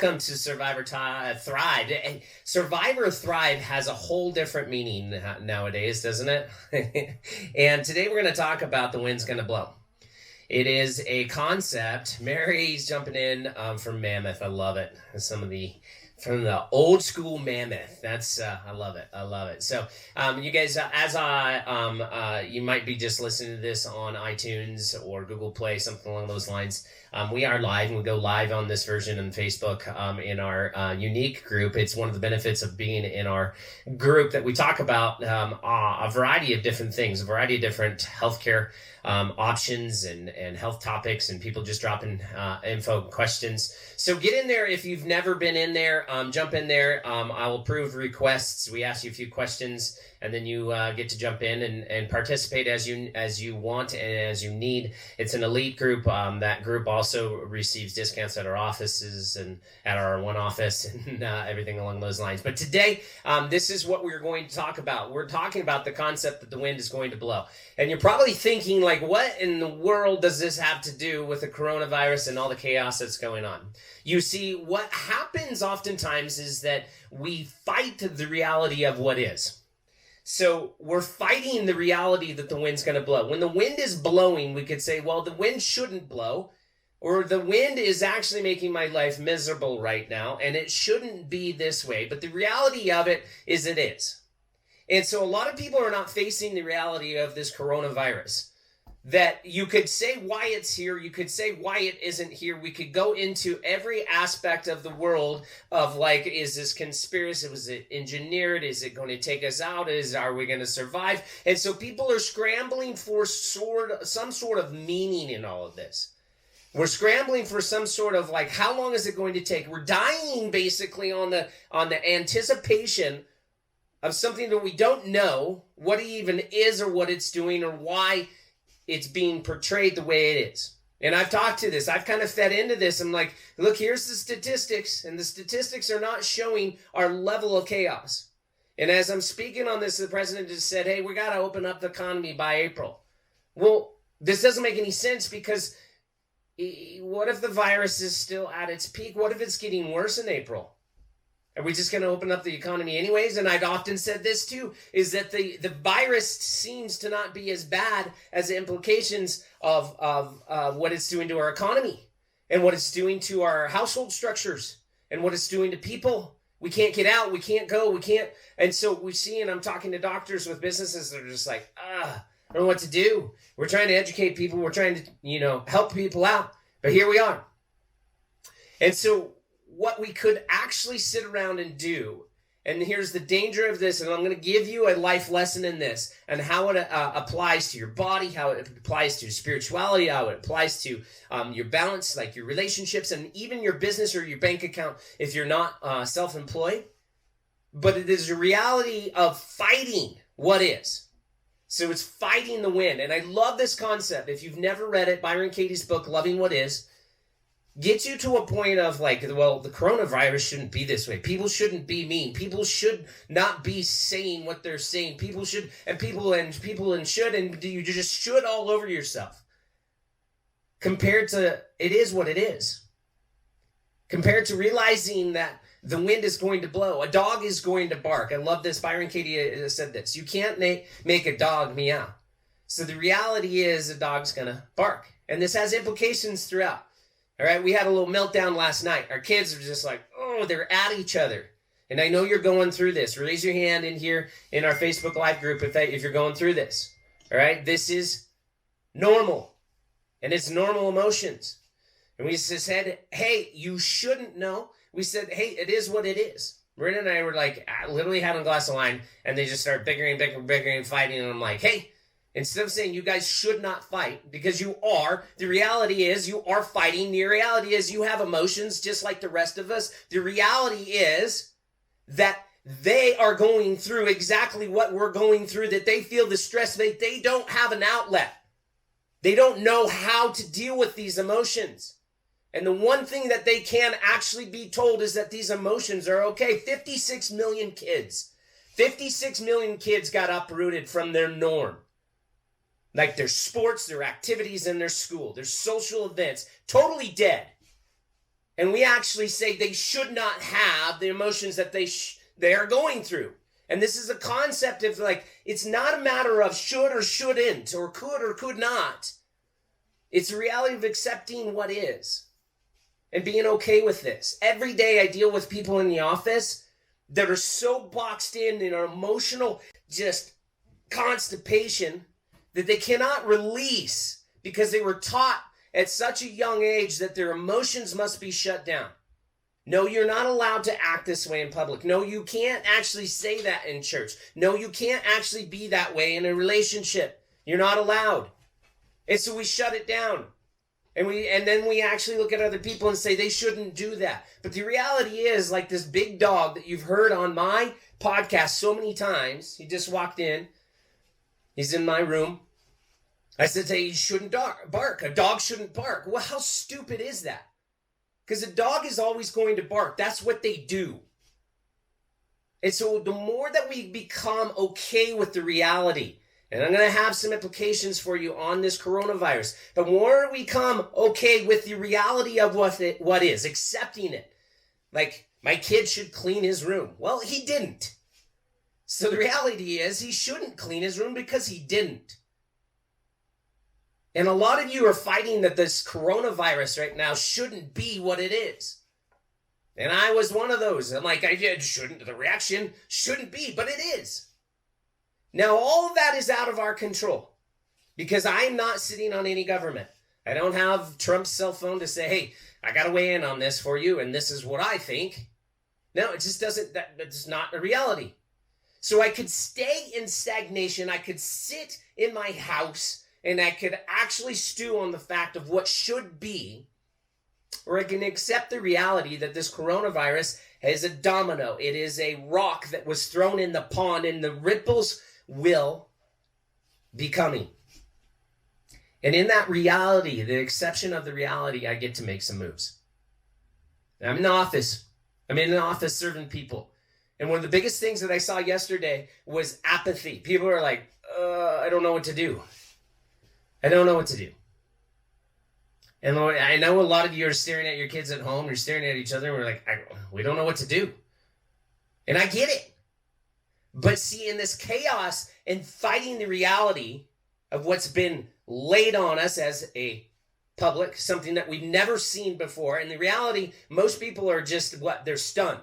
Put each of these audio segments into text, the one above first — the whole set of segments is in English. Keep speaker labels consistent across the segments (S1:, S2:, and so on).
S1: welcome to Thrive. Survivor Thrive has a whole different meaning nowadays, doesn't it? And today we're going to talk about the wind's going to blow. It is a concept. Mary's jumping in from Mammoth. I love it. From the old school Mammoth. That's I love it. I love it. So you guys, you might be just listening to this on iTunes or Google Play, something along those lines. We are live, and we go live on this version on Facebook in our unique group. It's one of the benefits of being in our group that we talk about a variety of different things, a variety of different healthcare options and health topics, and people just dropping info questions. So get in there if you've never been in there. Jump in there. I will approve requests. We ask you a few questions, and then you get to jump in and participate as you want and as you need. It's an elite group. That group also receives discounts at our offices and at our one office and everything along those lines. But today, this is what we're going to talk about. We're talking about the concept that the wind is going to blow. And you're probably thinking, like, what in the world does this have to do with the coronavirus and all the chaos that's going on? You see, what happens oftentimes is that we fight the reality of what is. So we're fighting the reality that the wind's going to blow. When the wind is blowing, we could say, well, the wind shouldn't blow, or the wind is actually making my life miserable right now, and it shouldn't be this way. But the reality of it is it is. And so a lot of people are not facing the reality of this coronavirus. That you could say why it's here, you could say why it isn't here. We could go into every aspect of the world of, like, is this conspiracy? Was it engineered? Is it going to take us out? Are we going to survive? And so people are scrambling for some sort of meaning in all of this. We're scrambling for some sort of, like, how long is it going to take? We're dying basically on the anticipation of something that we don't know what it even is or what it's doing or why it's being portrayed the way it is. And I've talked to this. I've kind of fed into this. I'm like, look, here's the statistics, and the statistics are not showing our level of chaos. And as I'm speaking on this, the president just said, hey, we got to open up the economy by April. Well, this doesn't make any sense, because what if the virus is still at its peak? What if it's getting worse in April? Are we just going to open up the economy anyways? And I've often said this too, is that the virus seems to not be as bad as the implications of what it's doing to our economy and what it's doing to our household structures and what it's doing to people. We can't get out. We can't go. We can't. And so we see, and I'm talking to doctors with businesses that are just like, I don't know what to do. We're trying to educate people. We're trying to, help people out. But here we are. And so what we could actually sit around and do, and here's the danger of this, and I'm going to give you a life lesson in this, and how it applies to your body, how it applies to spirituality, how it applies to your balance, like your relationships, and even your business or your bank account if you're not self-employed. But it is a reality of fighting what is. So it's fighting the wind. And I love this concept. If you've never read it, Byron Katie's book, Loving What Is, gets you to a point of, like, well, the coronavirus shouldn't be this way. People shouldn't be mean. People should not be saying what they're saying. People should, and you just should all over yourself. Compared to, it is what it is. Compared to realizing that the wind is going to blow. A dog is going to bark. I love this. Byron Katie said this. You can't make a dog meow. So the reality is a dog's going to bark. And this has implications throughout. All right, we had a little meltdown last night. Our kids are just like, they're at each other. And I know you're going through this. Raise your hand in here in our Facebook Live group if you're going through this. All right, this is normal. And it's normal emotions. And we just said, hey, you shouldn't know. We said, hey, it is what it is. Marina and I were like, literally having a glass of wine, and they just started bickering, fighting. And I'm like, hey, instead of saying you guys should not fight, because you are, the reality is you are fighting. The reality is you have emotions just like the rest of us. The reality is that they are going through exactly what we're going through, that they feel the stress, they don't have an outlet. They don't know how to deal with these emotions. And the one thing that they can actually be told is that these emotions are okay. 56 million kids got uprooted from their norm. Like their sports, their activities in their school, their social events, totally dead. And we actually say they should not have the emotions that they are going through. And this is a concept of like, it's not a matter of should or shouldn't or could not. It's a reality of accepting what is and being okay with this. Every day I deal with people in the office that are so boxed in an emotional just constipation that they cannot release because they were taught at such a young age that their emotions must be shut down. No, you're not allowed to act this way in public. No, you can't actually say that in church. No, you can't actually be that way in a relationship. You're not allowed. And so we shut it down. And then we actually look at other people and say they shouldn't do that. But the reality is, like this big dog that you've heard on my podcast so many times, he just walked in. He's in my room. I said, hey, he shouldn't bark. A dog shouldn't bark. Well, how stupid is that? Because a dog is always going to bark. That's what they do. And so the more that we become okay with the reality, and I'm going to have some implications for you on this coronavirus, the more we become okay with the reality of what is, accepting it. Like, my kid should clean his room. Well, he didn't. So the reality is he shouldn't clean his room because he didn't. And a lot of you are fighting that this coronavirus right now shouldn't be what it is. And I was one of those. I'm like, the reaction shouldn't be, but it is. Now, all of that is out of our control because I'm not sitting on any government. I don't have Trump's cell phone to say, hey, I got to weigh in on this for you, and this is what I think. No, it just doesn't, that's not a reality. So I could stay in stagnation. I could sit in my house and I could actually stew on the fact of what should be, or I can accept the reality that this coronavirus is a domino. It is a rock that was thrown in the pond and the ripples will be coming. And in that reality, the exception of the reality, I get to make some moves. I'm in the office. I'm in the office serving people. And one of the biggest things that I saw yesterday was apathy. People are like, I don't know what to do. I don't know what to do. And Lord, I know a lot of you are staring at your kids at home. You're staring at each other. And we're like, we don't know what to do. And I get it. But see, in this chaos and fighting the reality of what's been laid on us as a public, something that we've never seen before. And the reality, most people are just they're stunned.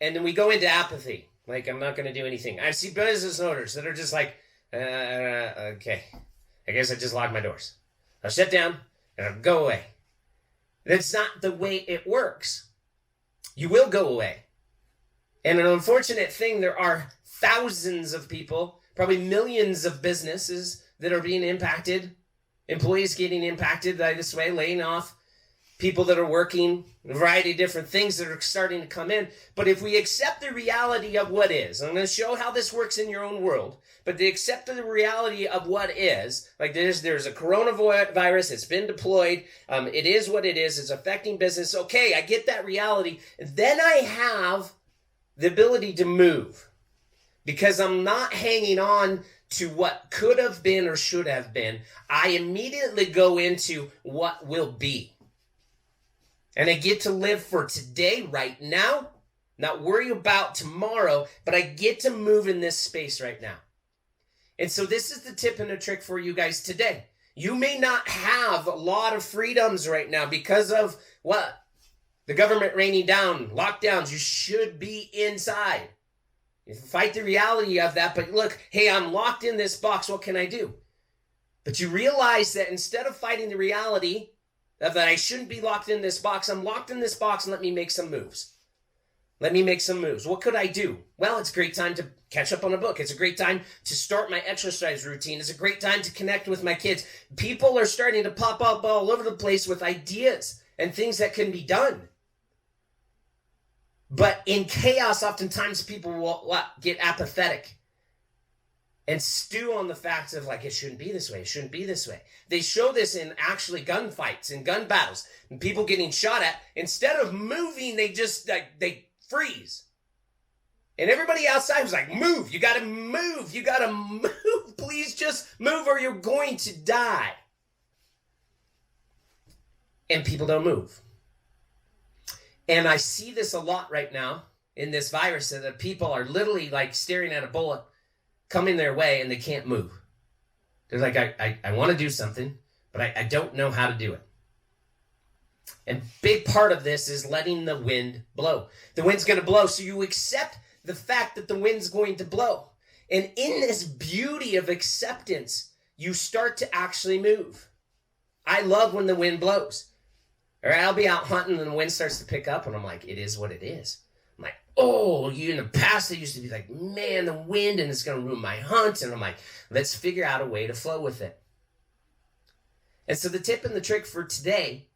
S1: And then we go into apathy. Like, I'm not going to do anything. I see business owners that are just like, okay, I guess I just lock my doors. I'll shut down and I'll go away. That's not the way it works. You will go away. And an unfortunate thing, there are thousands of people, probably millions of businesses that are being impacted, employees getting impacted by this way, laying off, people that are working, a variety of different things that are starting to come in. But if we accept the reality of what is, I'm going to show how this works in your own world, but to accept the reality of what is, like there's a coronavirus, it's been deployed, it is what it is, it's affecting business. Okay, I get that reality. Then I have the ability to move because I'm not hanging on to what could have been or should have been. I immediately go into what will be. And I get to live for today, right now, not worry about tomorrow, but I get to move in this space right now. And so this is the tip and the trick for you guys today. You may not have a lot of freedoms right now because of what? The government raining down, lockdowns. You should be inside. You fight the reality of that, but look, hey, I'm locked in this box. What can I do? But you realize that instead of fighting the reality that I shouldn't be locked in this box, I'm locked in this box and let me make some moves. Let me make some moves. What could I do? Well, it's a great time to catch up on a book. It's a great time to start my exercise routine. It's a great time to connect with my kids. People are starting to pop up all over the place with ideas and things that can be done. But in chaos, oftentimes people will get apathetic and stew on the facts of like, it shouldn't be this way. It shouldn't be this way. They show this in actually gunfights and gun battles and people getting shot at. Instead of moving, they just they freeze. And everybody outside was like, move. You got to move. You got to move. Please just move or you're going to die. And people don't move. And I see this a lot right now in this virus, that people are literally like staring at a bullet coming their way and they can't move. They're like, I want to do something, but I don't know how to do it. And big part of this is letting the wind blow. The wind's going to blow, so you accept the fact that the wind's going to blow. And in this beauty of acceptance, you start to actually move. I love when the wind blows. Or I'll be out hunting and the wind starts to pick up and I'm like, it is what it is. I'm like, oh, in the past I used to be like, man, the wind and it's going to ruin my hunt. And I'm like, let's figure out a way to flow with it. And so the tip and the trick for today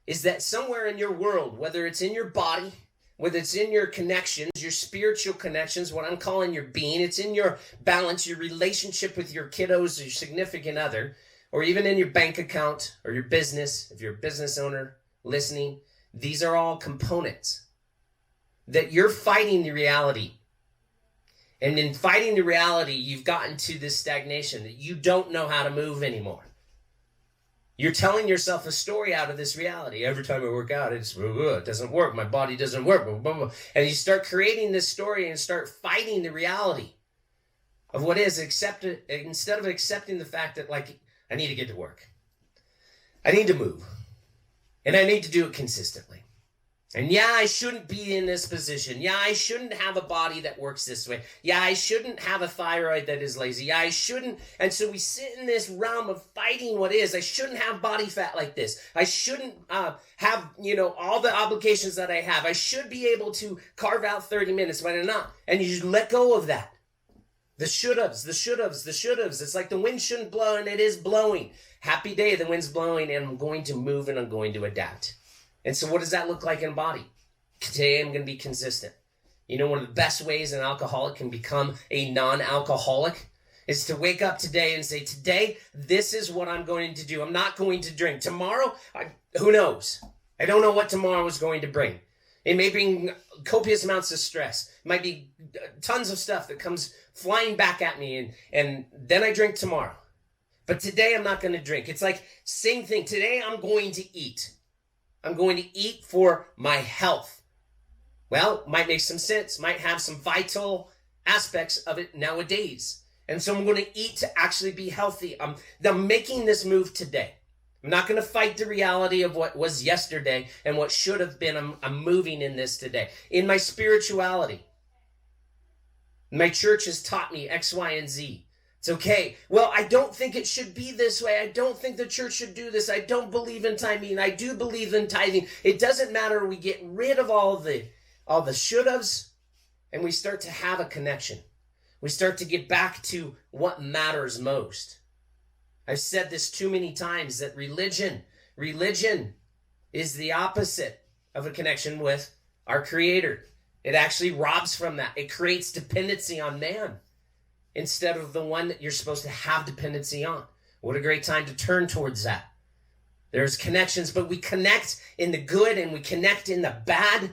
S1: is that somewhere in your world, whether it's in your body, whether it's in your connections, your spiritual connections, what I'm calling your being, it's in your balance, your relationship with your kiddos, your significant other, or even in your bank account or your business, if you're a business owner listening, these are all components that you're fighting the reality. And in fighting the reality, you've gotten to this stagnation that you don't know how to move anymore. You're telling yourself a story out of this reality. Every time I work out, it doesn't work. My body doesn't work. Blah, blah, blah. And you start creating this story and start fighting the reality of what is, instead of accepting the fact that, like, I need to get to work. I need to move. And I need to do it consistently. And yeah, I shouldn't be in this position. Yeah, I shouldn't have a body that works this way. Yeah, I shouldn't have a thyroid that is lazy. Yeah, I shouldn't. And so we sit in this realm of fighting what is. I shouldn't have body fat like this. I shouldn't have, all the obligations that I have. I should be able to carve out 30 minutes, but I'm not. And you just let go of that. The should-haves, the should-haves, the should-haves. It's like the wind shouldn't blow, and it is blowing. Happy day, the wind's blowing, and I'm going to move, and I'm going to adapt. And so what does that look like in body? Today, I'm going to be consistent. One of the best ways an alcoholic can become a non-alcoholic is to wake up today and say, today, this is what I'm going to do. I'm not going to drink. Tomorrow, who knows? I don't know what tomorrow is going to bring. It may bring copious amounts of stress. It might be tons of stuff that comes flying back at me, and then I drink tomorrow. But today I'm not going to drink. It's like same thing. Today I'm going to eat. I'm going to eat for my health. Well, might make some sense. Might have some vital aspects of it nowadays. And so I'm going to eat to actually be healthy. I'm making this move today. I'm not going to fight the reality of what was yesterday and what should have been. I'm moving in this today. In my spirituality, my church has taught me X, Y, and Z. It's okay. Well, I don't think it should be this way. I don't think the church should do this. I don't believe in tithing. I do believe in tithing. It doesn't matter. We get rid of all the should-haves, and we start to have a connection. We start to get back to what matters most. I've said this too many times that religion is the opposite of a connection with our Creator. It actually robs from that. It creates dependency on man instead of the one that you're supposed to have dependency on. What a great time to turn towards that. There's connections, but we connect in the good and we connect in the bad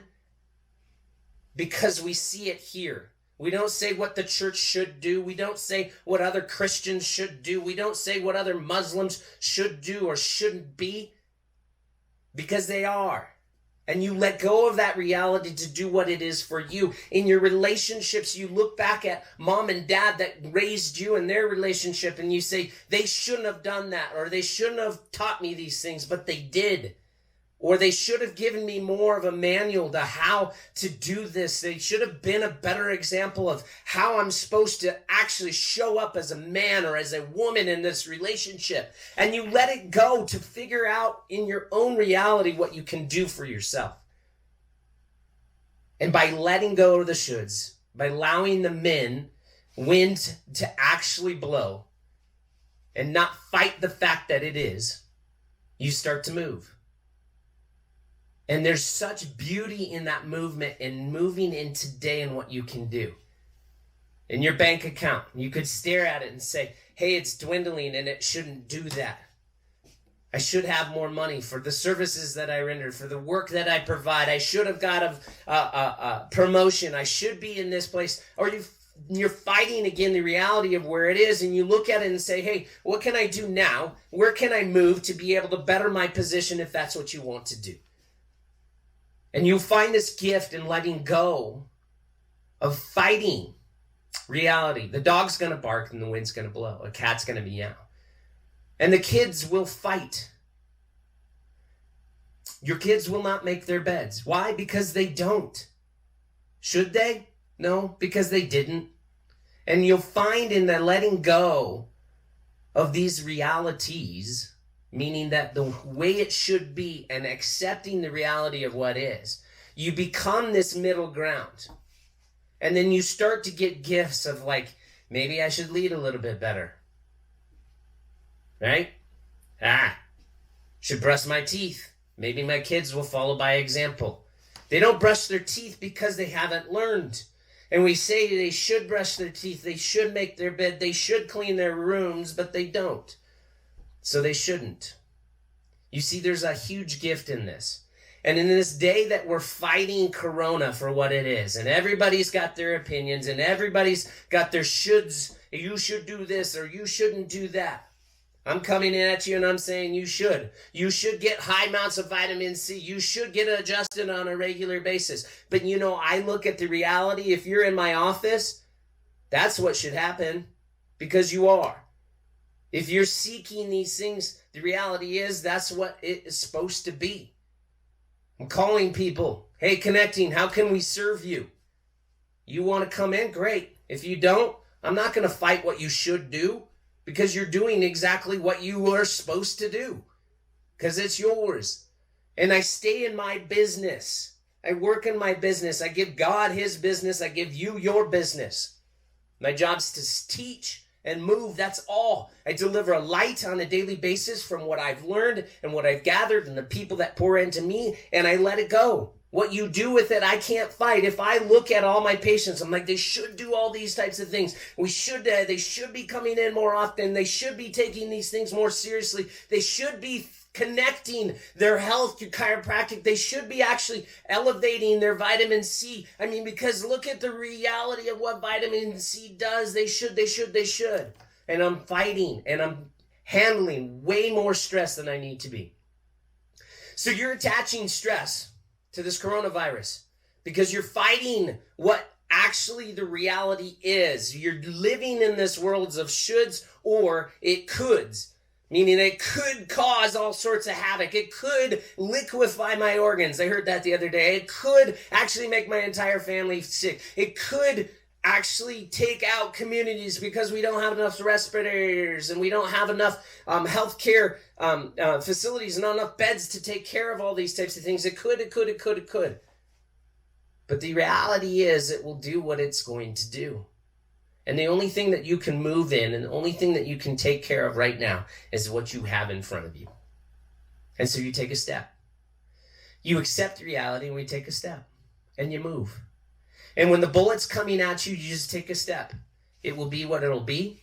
S1: because we see it here. We don't say what the church should do. We don't say what other Christians should do. We don't say what other Muslims should do or shouldn't be, because they are. And you let go of that reality to do what it is for you. In your relationships, you look back at mom and dad that raised you and their relationship, and you say, they shouldn't have done that, or they shouldn't have taught me these things, but they did. Or they should have given me more of a manual to how to do this. They should have been a better example of how I'm supposed to actually show up as a man or as a woman in this relationship. And you let it go to figure out in your own reality what you can do for yourself. And by letting go of the shoulds, by allowing the wind to actually blow and not fight the fact that it is, you start to move. And there's such beauty in that movement and moving in today and what you can do. In your bank account, you could stare at it and say, hey, it's dwindling and it shouldn't do that. I should have more money for the services that I render, for the work that I provide. I should have got a promotion. I should be in this place. Or you're fighting again the reality of where it is, and you look at it and say, hey, what can I do now? Where can I move to be able to better my position if that's what you want to do? And you'll find this gift in letting go of fighting reality. The dog's going to bark and the wind's going to blow. A cat's going to meow. And the kids will fight. Your kids will not make their beds. Why? Because they don't. Should they? No, because they didn't. And you'll find in the letting go of these realities, meaning that the way it should be and accepting the reality of what is, you become this middle ground. And then you start to get gifts of like, maybe I should lead a little bit better. Right? Should brush my teeth. Maybe my kids will follow by example. They don't brush their teeth because they haven't learned. And we say they should brush their teeth, they should make their bed, they should clean their rooms, but they don't. So they shouldn't. You see, there's a huge gift in this. And in this day that we're fighting Corona for what it is, and everybody's got their opinions, and everybody's got their shoulds, you should do this or you shouldn't do that. I'm coming at you and I'm saying you should. You should get high amounts of vitamin C. You should get adjusted on a regular basis. But I look at the reality. If you're in my office, that's what should happen because you are. If you're seeking these things, the reality is that's what it is supposed to be. I'm calling people. Hey, connecting, how can we serve you? You want to come in? Great. If you don't, I'm not going to fight what you should do. Because you're doing exactly what you are supposed to do. Because it's yours. And I stay in my business. I work in my business. I give God his business. I give you your business. My job's to teach and move. That's all. I deliver a light on a daily basis from what I've learned and what I've gathered and the people that pour into me. And I let it go. What you do with it, I can't fight. If I look at all my patients, I'm like, they should do all these types of things. They should be coming in more often. They should be taking these things more seriously. They should be connecting their health to chiropractic. They should be actually elevating their vitamin C. Because look at the reality of what vitamin C does. They should. And I'm fighting and I'm handling way more stress than I need to be. So you're attaching stress to this coronavirus because you're fighting what actually the reality is. You're living in this world of shoulds or it coulds, meaning it could cause all sorts of havoc. It could liquefy my organs. I heard that the other day. It could actually make my entire family sick. It could actually take out communities because we don't have enough respirators and we don't have enough healthcare facilities and not enough beds to take care of all these types of things. It could. But the reality is it will do what it's going to do. And the only thing that you can move in and the only thing that you can take care of right now is what you have in front of you. And so you take a step. You accept reality and we take a step and you move. And when the bullet's coming at you, you just take a step. It will be what it'll be,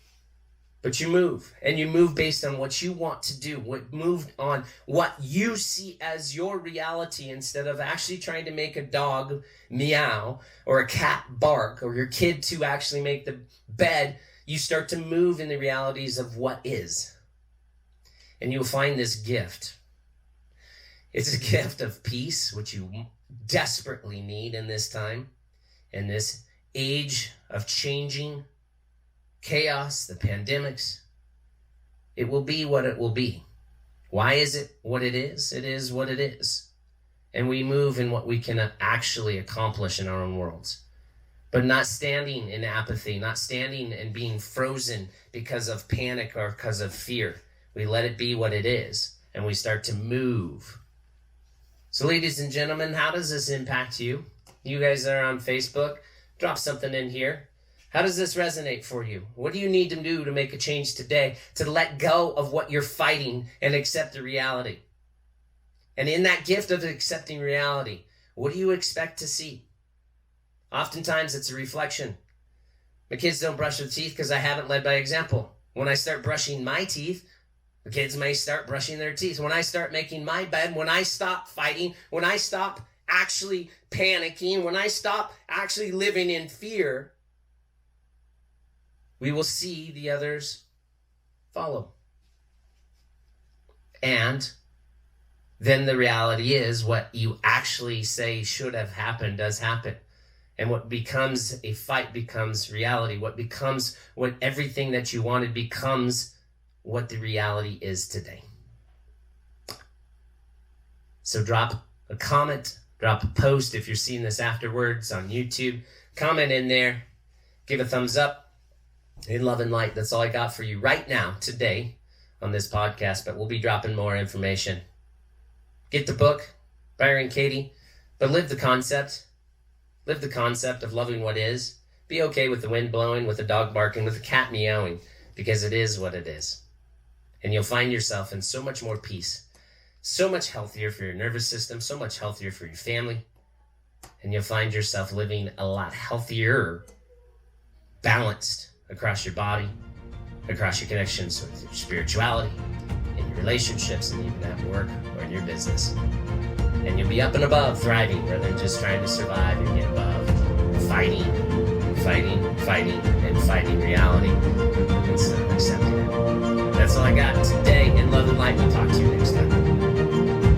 S1: but you move. And you move based on what you want to do, move on what you see as your reality instead of actually trying to make a dog meow or a cat bark or your kid to actually make the bed. You start to move in the realities of what is. And you'll find this gift. It's a gift of peace, which you desperately need in this time. In this age of changing chaos, the pandemics, it will be what it will be. Why is it what it is? It is what it is. And we move in what we can actually accomplish in our own worlds. But not standing in apathy, not standing and being frozen because of panic or because of fear. We let it be what it is, and we start to move. So ladies and gentlemen, how does this impact you? You guys that are on Facebook, drop something in here. How does this resonate for you? What do you need to do to make a change today to let go of what you're fighting and accept the reality? And in that gift of accepting reality, what do you expect to see? Oftentimes it's a reflection. My kids don't brush their teeth because I haven't led by example. When I start brushing my teeth, the kids may start brushing their teeth. When I start making my bed, when I stop fighting, when I stop actually panicking, when I stop actually living in fear, we will see the others follow. And then the reality is what you actually say should have happened does happen. And what becomes a fight becomes reality. What everything that you wanted becomes what the reality is today. So drop a comment, drop a post if you're seeing this afterwards on YouTube. Comment in there, give a thumbs up. In love and light, that's all I got for you right now, today, on this podcast. But we'll be dropping more information. Get the book, Byron Katie, but live the concept. Live the concept of loving what is. Be okay with the wind blowing, with the dog barking, with the cat meowing, because it is what it is. And you'll find yourself in so much more peace, so much healthier for your nervous system, so much healthier for your family. And you'll find yourself living a lot healthier, balanced across your body, across your connections with your spirituality, in your relationships, and even at work or in your business. And you'll be up and above, thriving, rather than just trying to survive and get above, fighting reality instead of accepting it. That's all I got today. In love and light, we'll talk to you next time.